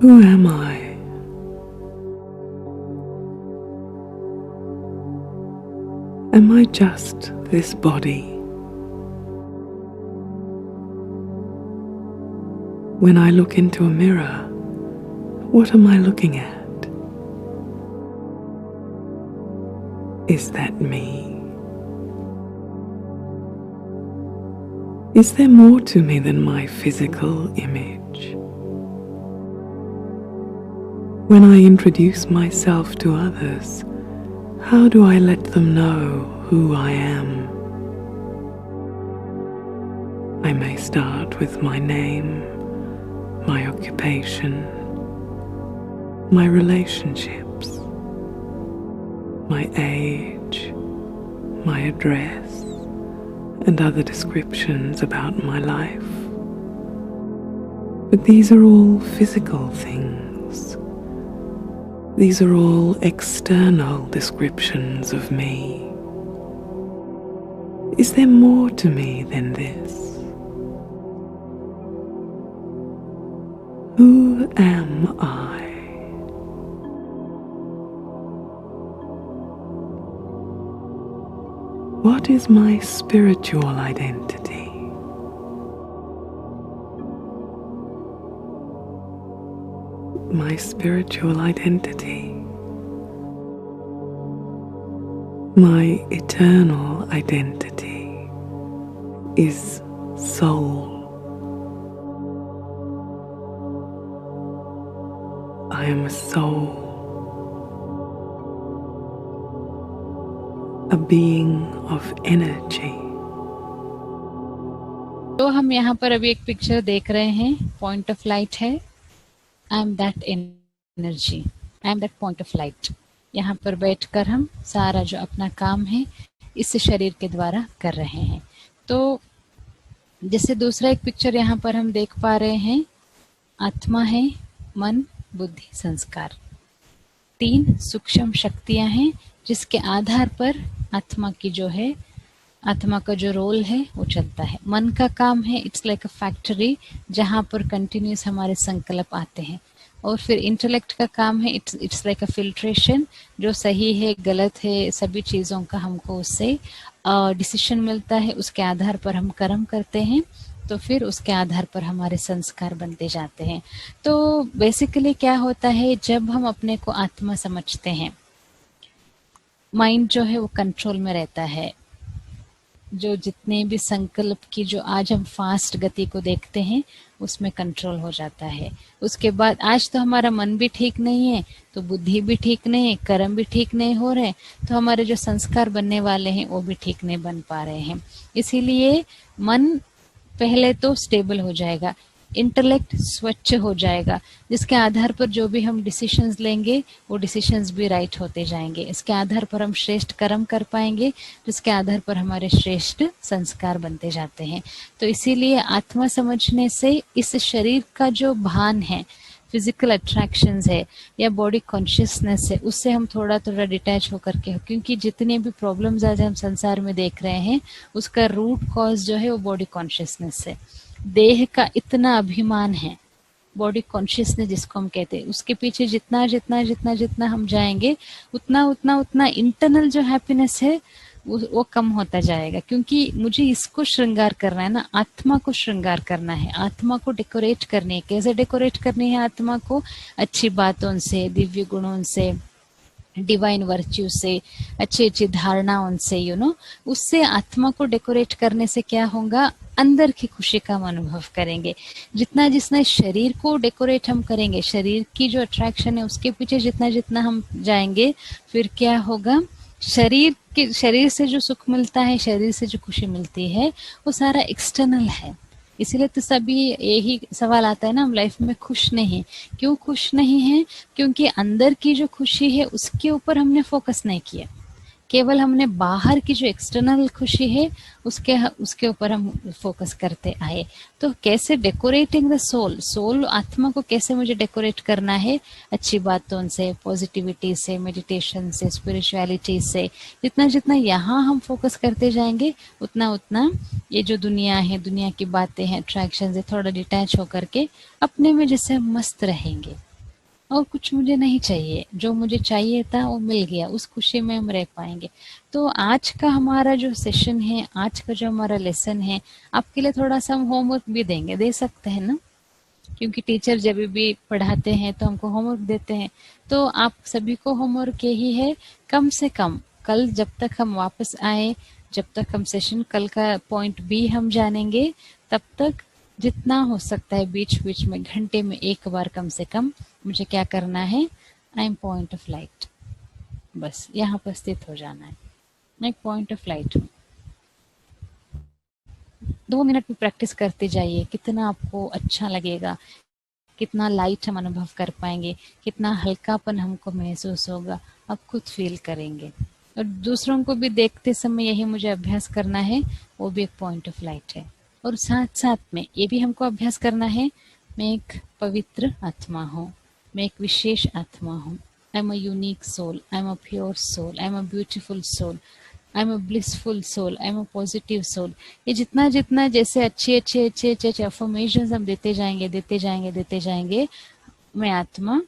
Who am I? Am I just this body? When I look into a mirror, what am I looking at? Is that me? Is there more to me than my physical image? When I introduce myself to others, how do I let them know who I am? I may start with my name, my occupation, my relationships, my age, my address, and other descriptions about my life. But these are all physical things. These are all external descriptions of me. Is there more to me than this? Who am I? What is my spiritual identity? My spiritual identity, my eternal identity is soul. I am a soul, a being of energy. तो हम यहाँ पर अभी एक picture देख रहे हैं, point of light है। I am that energy, I am that point of light. यहाँ पर बैठकर हम सारा जो अपना काम है इस शरीर के द्वारा कर रहे हैं। तो जैसे दूसरा एक पिक्चर यहाँ पर हम देख पा रहे हैं, आत्मा है, मन, बुद्धि, संस्कार, 3 सूक्ष्म शक्तियां हैं जिसके आधार पर आत्मा की जो है, आत्मा का जो रोल है वो चलता है। मन का काम है, इट्स लाइक अ फैक्ट्री जहां पर कंटिन्यूस हमारे संकल्प आते हैं। और फिर इंटेलेक्ट का काम है, इट्स लाइक अ फिल्ट्रेशन, जो सही है गलत है सभी चीज़ों का हमको उससे डिसीजन मिलता है, उसके आधार पर हम कर्म करते हैं, तो फिर उसके आधार पर हमारे संस्कार बनते जाते हैं। तो बेसिकली क्या होता है, जब हम अपने को आत्मा समझते हैं, माइंड जो है वो कंट्रोल में रहता है। जो जितने भी संकल्प की जो आज हम फास्ट गति को देखते हैं उसमें कंट्रोल हो जाता है। उसके बाद आज तो हमारा मन भी ठीक नहीं है, तो बुद्धि भी ठीक नहीं है, कर्म भी ठीक नहीं हो रहे, तो हमारे जो संस्कार बनने वाले हैं वो भी ठीक नहीं बन पा रहे हैं। इसीलिए मन पहले तो स्टेबल हो जाएगा, इंटेलेक्ट स्वच्छ हो जाएगा, जिसके आधार पर जो भी हम डिसीजंस लेंगे वो डिसीजंस भी राइट होते जाएंगे। इसके आधार पर हम श्रेष्ठ कर्म कर पाएंगे, जिसके आधार पर हमारे श्रेष्ठ संस्कार बनते जाते हैं। तो इसीलिए आत्मा समझने से इस शरीर का जो भान है, फिजिकल अट्रैक्शंस है या बॉडी कॉन्शियसनेस है, उससे हम थोड़ा थोड़ा डिटैच होकर के, क्योंकि जितने भी प्रॉब्लम्स आज हम संसार में देख रहे हैं उसका रूट कॉज जो है वो बॉडी कॉन्शियसनेस है। देह का इतना अभिमान है, बॉडी कॉन्शियसनेस जिसको हम कहते हैं, उसके पीछे जितना जितना जितना जितना हम जाएंगे उतना उतना उतना इंटरनल जो हैप्पीनेस है वो कम होता जाएगा। क्योंकि मुझे इसको श्रृंगार करना है ना, आत्मा को श्रृंगार करना है, आत्मा को डेकोरेट करनी है। कैसे डेकोरेट करनी है आत्मा को? अच्छी बातों से, दिव्य गुणों से, डिवाइन वर्च्यू से, अच्छी अच्छी धारणाओं से, उससे आत्मा को डेकोरेट करने से क्या होगा, अंदर की खुशी का हम अनुभव करेंगे। जितना जितना शरीर को डेकोरेट हम करेंगे, शरीर की जो अट्रैक्शन है उसके पीछे जितना जितना हम जाएंगे, फिर क्या होगा, शरीर से जो सुख मिलता है, शरीर से जो खुशी मिलती है, वो सारा एक्सटर्नल है। इसीलिए तो सभी यही सवाल आता है ना, हम लाइफ में खुश नहीं। क्यों खुश नहीं है? क्योंकि अंदर की जो खुशी है उसके ऊपर हमने फोकस नहीं किया, केवल हमने बाहर की जो एक्सटर्नल खुशी है उसके ऊपर हम फोकस करते आए। तो कैसे डेकोरेटिंग द सोल, आत्मा को कैसे मुझे डेकोरेट करना है? अच्छी बातों से, पॉजिटिविटी से, मेडिटेशन से, स्पिरिचुअलिटी से। जितना जितना यहाँ हम फोकस करते जाएंगे उतना उतना ये जो दुनिया है, दुनिया की बातें हैं, अट्रैक्शन से थोड़ा डिटैच होकर के अपने में जैसे हम मस्त रहेंगे। और कुछ मुझे नहीं चाहिए, जो मुझे चाहिए था वो मिल गया, उस खुशी में हम रह पाएंगे। तो आज का हमारा जो सेशन है, आज का जो हमारा लेसन है, आपके लिए थोड़ा सा हम होमवर्क भी देंगे, दे सकते हैं ना, क्योंकि टीचर जब भी पढ़ाते हैं तो हमको होमवर्क देते हैं। तो आप सभी को होमवर्क यही है, कम से कम कल जब तक हम वापस आए, जब तक हम सेशन कल का पॉइंट बी हम जानेंगे, तब तक जितना हो सकता है बीच बीच में घंटे में एक बार कम से कम मुझे क्या करना है, I am point of light, बस यहाँ पर स्थित हो जाना है, मैं एक पॉइंट ऑफ लाइट हूँ। 2 मिनट में प्रैक्टिस करते जाइए, कितना आपको अच्छा लगेगा, कितना लाइट हम अनुभव कर पाएंगे, कितना हल्कापन हमको महसूस होगा, आप खुद फील करेंगे। और दूसरों को भी देखते समय यही मुझे अभ्यास करना है, वो भी एक पॉइंट ऑफ लाइट है। और साथ साथ में ये भी हमको अभ्यास करना है, मैं एक पवित्र आत्मा हूँ, मैं एक विशेष आत्मा हूँ, I am a unique soul, I am a pure soul, I am a beautiful soul, I am a blissful soul, I am a positive soul. ये जितना जितना जैसे अच्छे अफर्मेशंस हम देते जाएंगे देते जाएंगे देते जाएंगे, मैं आत्मा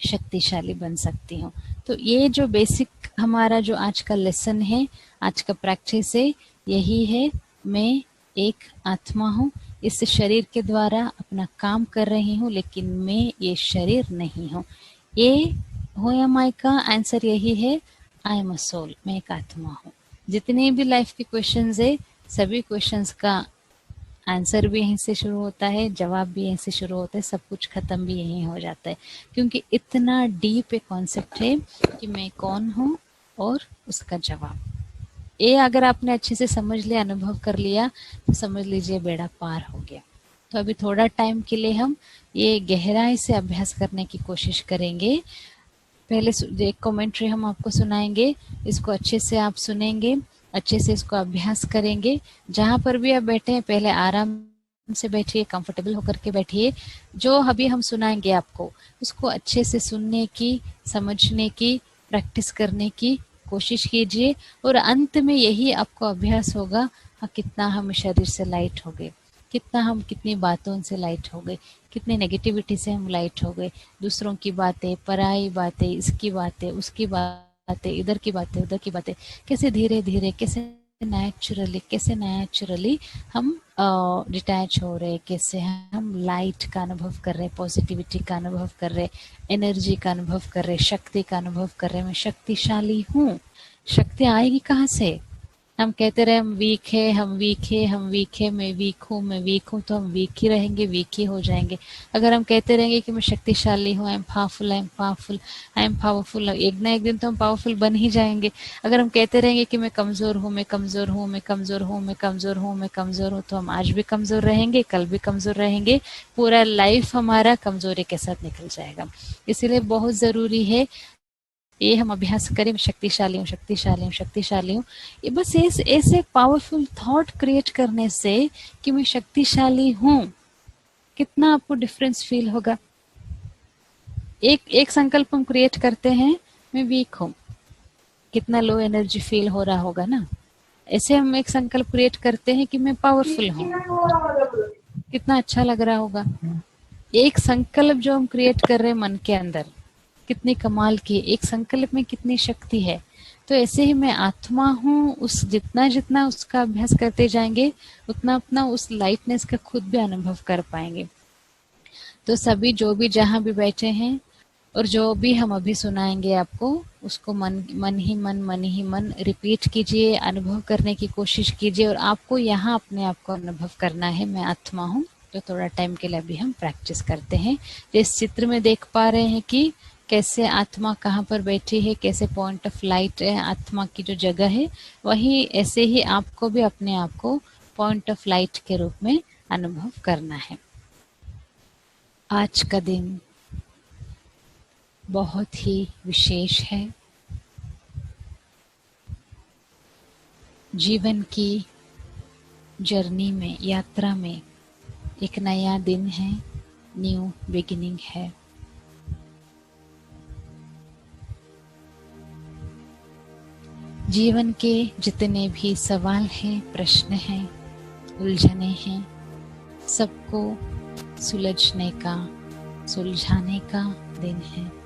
शक्तिशाली बन सकती हूँ। तो ये जो बेसिक हमारा जो आज का लेसन है, आज का प्रैक्टिस है, यही है, मैं एक आत्मा हूँ, इस शरीर के द्वारा अपना काम कर रही हूँ, लेकिन मैं ये शरीर नहीं हूँ। ये हो या माई का आंसर यही है, आई एम अ सोल, मैं एक आत्मा हूँ। जितने भी लाइफ के क्वेश्चंस है, सभी क्वेश्चंस का आंसर भी यहीं से शुरू होता है, जवाब भी यहीं से शुरू होता है, सब कुछ खत्म भी यहीं हो जाता है, क्योंकि इतना डीप एक कॉन्सेप्ट है कि मैं कौन हूँ और उसका जवाब। ये अगर आपने अच्छे से समझ लिया, अनुभव कर लिया, तो समझ लीजिए बेड़ा पार हो गया। तो अभी थोड़ा टाइम के लिए हम ये गहराई से अभ्यास करने की कोशिश करेंगे। पहले एक कमेंट्री हम आपको सुनाएंगे, इसको अच्छे से आप सुनेंगे, अच्छे से इसको अभ्यास करेंगे। जहाँ पर भी आप बैठे हैं पहले आराम से बैठिए, कंफर्टेबल होकर के बैठिए। जो अभी हम सुनाएंगे आपको, उसको अच्छे से सुनने की, समझने की, प्रैक्टिस करने की कोशिश कीजिए। और अंत में यही आपको अभ्यास होगा, हाँ, कितना हम शरीर से लाइट हो गए, कितना हम कितनी बातों से लाइट हो गए, कितनी नेगेटिविटी से हम लाइट हो गए, दूसरों की बातें, पराई बातें, इसकी बातें, उसकी बातें, इधर की बातें, उधर की बातें, कैसे धीरे धीरे, कैसे नेचुरली हम डिटैच हो रहे, कैसे हम लाइट का अनुभव कर रहे, पॉजिटिविटी का अनुभव कर रहे, एनर्जी का अनुभव कर रहे, शक्ति का अनुभव कर रहे। मैं शक्तिशाली हूँ। शक्ति आएगी कहाँ से? हम कहते रहे हम वीक है, हम वीक है, हम वीक है, मैं वीक हूँ, तो हम वीक ही रहेंगे, वीक ही हो जाएंगे। अगर हम कहते रहेंगे कि मैं शक्तिशाली हूँ, I M powerful, I am powerful, I am powerful, एक ना एक दिन तो हम पावरफुल बन ही जाएंगे। अगर हम कहते रहेंगे कि मैं कमजोर हूँ, मैं कमजोर हूँ, मैं कमजोर हूँ, मैं कमजोर हूँ, मैं कमजोर हूँ, तो हम आज भी कमजोर रहेंगे, कल भी कमजोर रहेंगे, पूरा लाइफ हमारा कमजोरी के साथ निकल जाएगा। इसीलिए बहुत जरूरी है ये हम अभ्यास करें, शक्तिशाली हूँ, शक्तिशाली हूँ, शक्तिशाली हूँ। ये बस ऐसे पावरफुल थॉट क्रिएट करने से कि मैं शक्तिशाली हूँ, कितना आपको डिफरेंस फील होगा। एक संकल्प हम क्रिएट करते हैं, मैं वीक हूँ, कितना लो एनर्जी फील हो रहा होगा ना। ऐसे हम एक संकल्प क्रिएट करते हैं कि मैं पावरफुल हूँ, कितना अच्छा लग रहा होगा। एक संकल्प जो हम क्रिएट कर रहे हैं मन के अंदर, कितनी कमाल की, एक संकल्प में कितनी शक्ति है। तो ऐसे ही मैं आत्मा हूँ, उस जितना जितना उसका अभ्यास करते जाएंगे, उतना अपना उस लाइटनेस का खुद भी अनुभव कर पाएंगे। तो सभी जो भी जहाँ भी बैठे हैं और जो भी हम अभी सुनाएंगे आपको, उसको मन ही मन रिपीट कीजिए, अनुभव करने की कोशिश कीजिए। और आपको यहाँ अपने आप को अनुभव करना है, मैं आत्मा हूँ। तो थोड़ा टाइम के लिए अभी हम प्रैक्टिस करते हैं। तो इस चित्र में देख पा रहे हैं कि कैसे आत्मा कहाँ पर बैठी है, कैसे पॉइंट ऑफ लाइट है आत्मा की जो जगह है, वही ऐसे ही आपको भी अपने आप को पॉइंट ऑफ लाइट के रूप में अनुभव करना है। आज का दिन बहुत ही विशेष है। जीवन की जर्नी में, यात्रा में एक नया दिन है, न्यू बिगिनिंग है। जीवन के जितने भी सवाल हैं, प्रश्न हैं, उलझने हैं, सबको सुलझने का, सुलझाने का दिन है।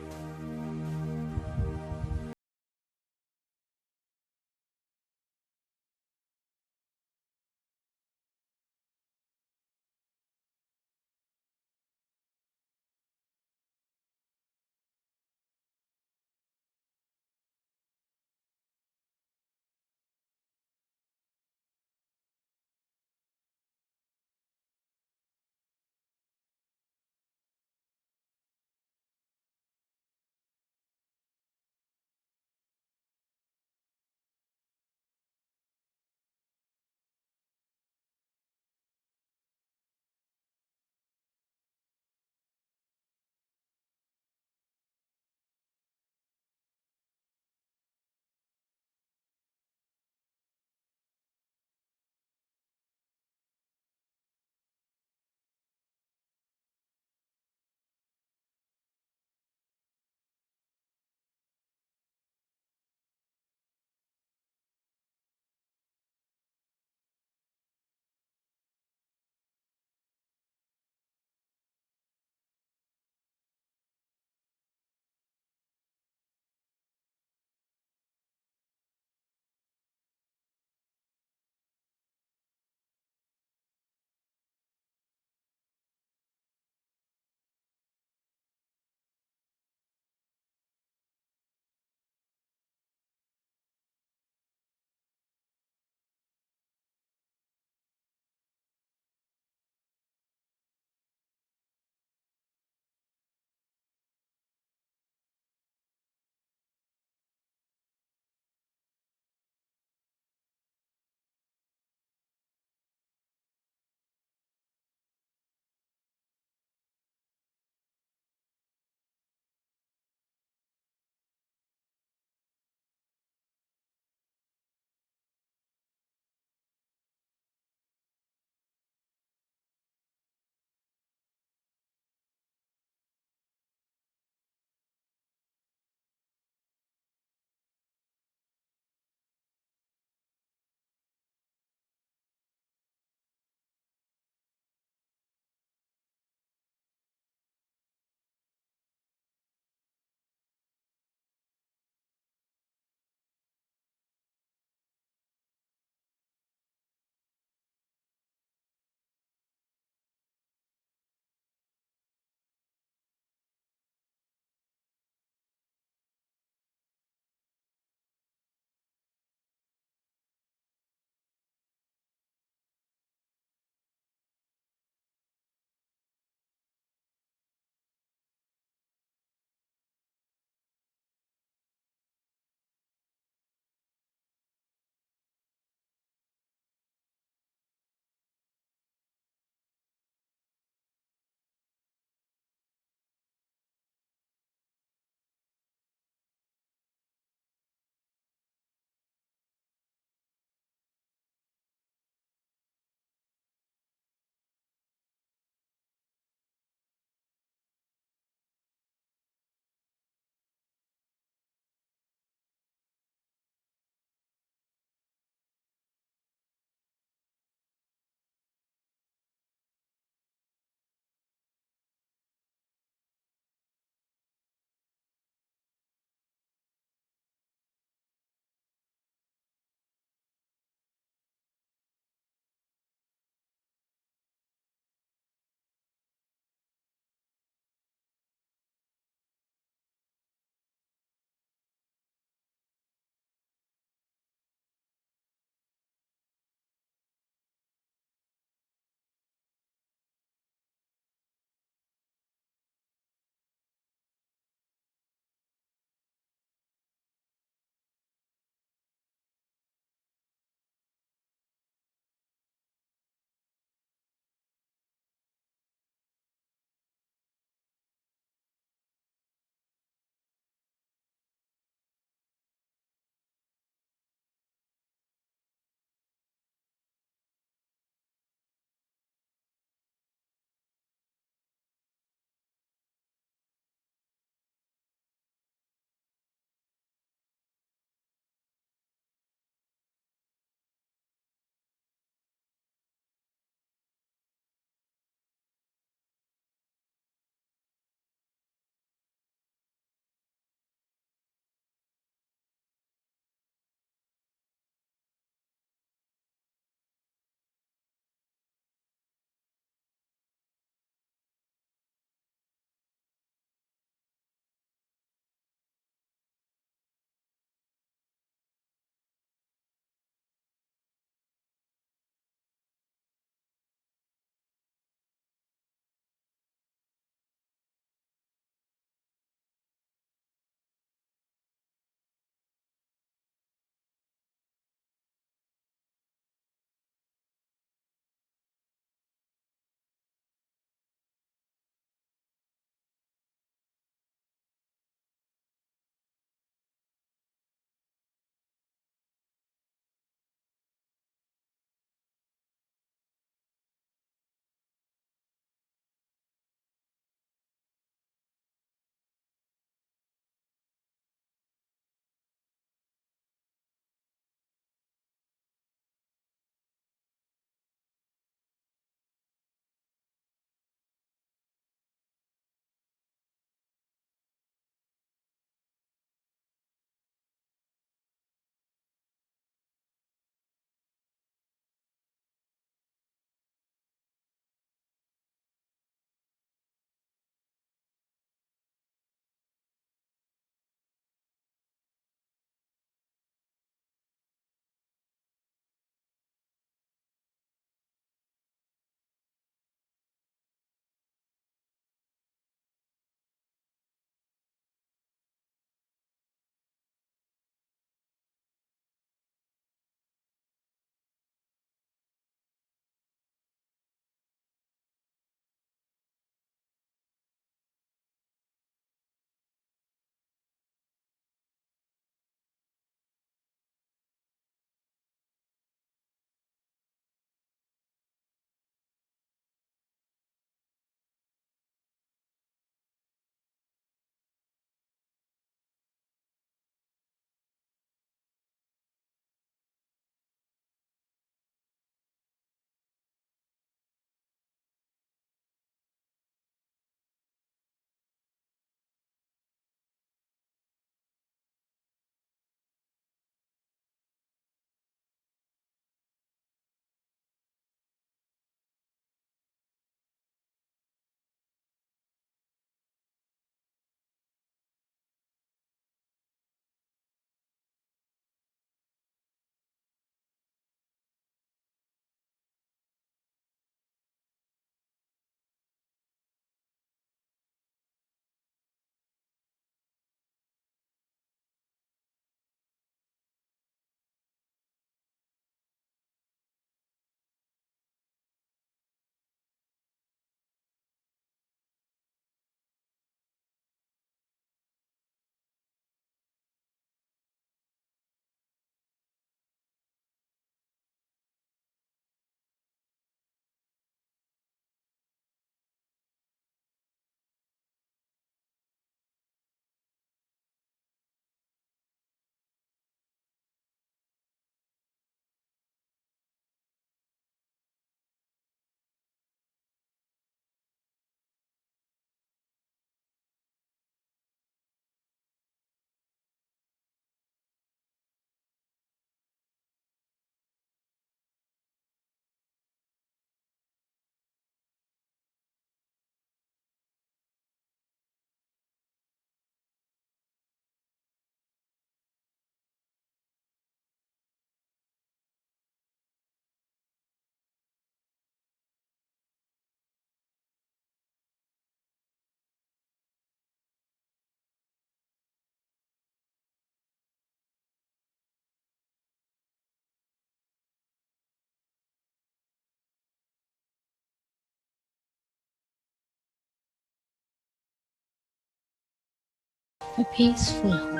मैं पीसफुल हूँ।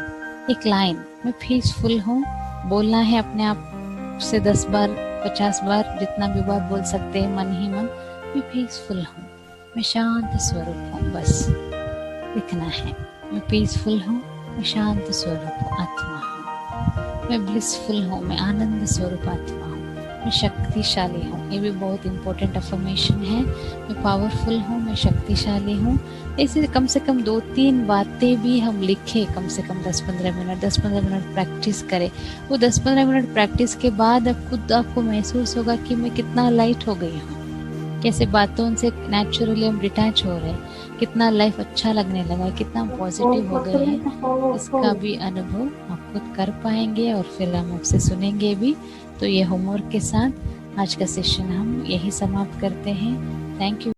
एक लाइन, मैं पीसफुल हूँ, बोलना है अपने आप से 10 बार 50 बार, जितना भी बार बोल सकते हैं मन ही मन। मैं पीसफुल हूँ, मैं शांत स्वरूप हूँ, बस लिखना है। मैं पीसफुल हूँ, मैं शांत स्वरूप आत्मा हूँ। मैं ब्लिसफुल हूँ, मैं आनंद स्वरूप आत्मा हूँ। मैं शक्तिशाली हूँ, ये भी बहुत इंपॉर्टेंट अफर्मेशन है। मैं पावरफुल हूँ, मैं शक्तिशाली हूँ। ऐसे कम से कम 2-3 बातें भी हम लिखें, कम से कम 10-15 मिनट, 10-15 मिनट प्रैक्टिस करें। वो 10-15 मिनट प्रैक्टिस के बाद अब खुद आपको महसूस होगा कि मैं कितना लाइट हो गई हूँ, कैसे बातों से नेचुरली हम डिटैच हो रहे हैं, कितना लाइफ अच्छा लगने लगा है, कितना पॉजिटिव हो गए हैं। इसका भी अनुभव आप खुद कर पाएंगे और फिर हम आपसे सुनेंगे भी। तो ये होमवर्क के साथ आज का सेशन हम यही समाप्त करते हैं। Thank you.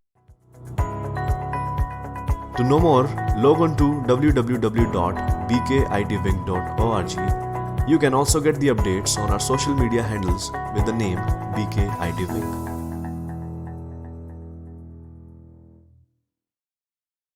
To know more, log on to www.bkidwing.org. You can also get the updates on our social media handles with the name BK ID Wing.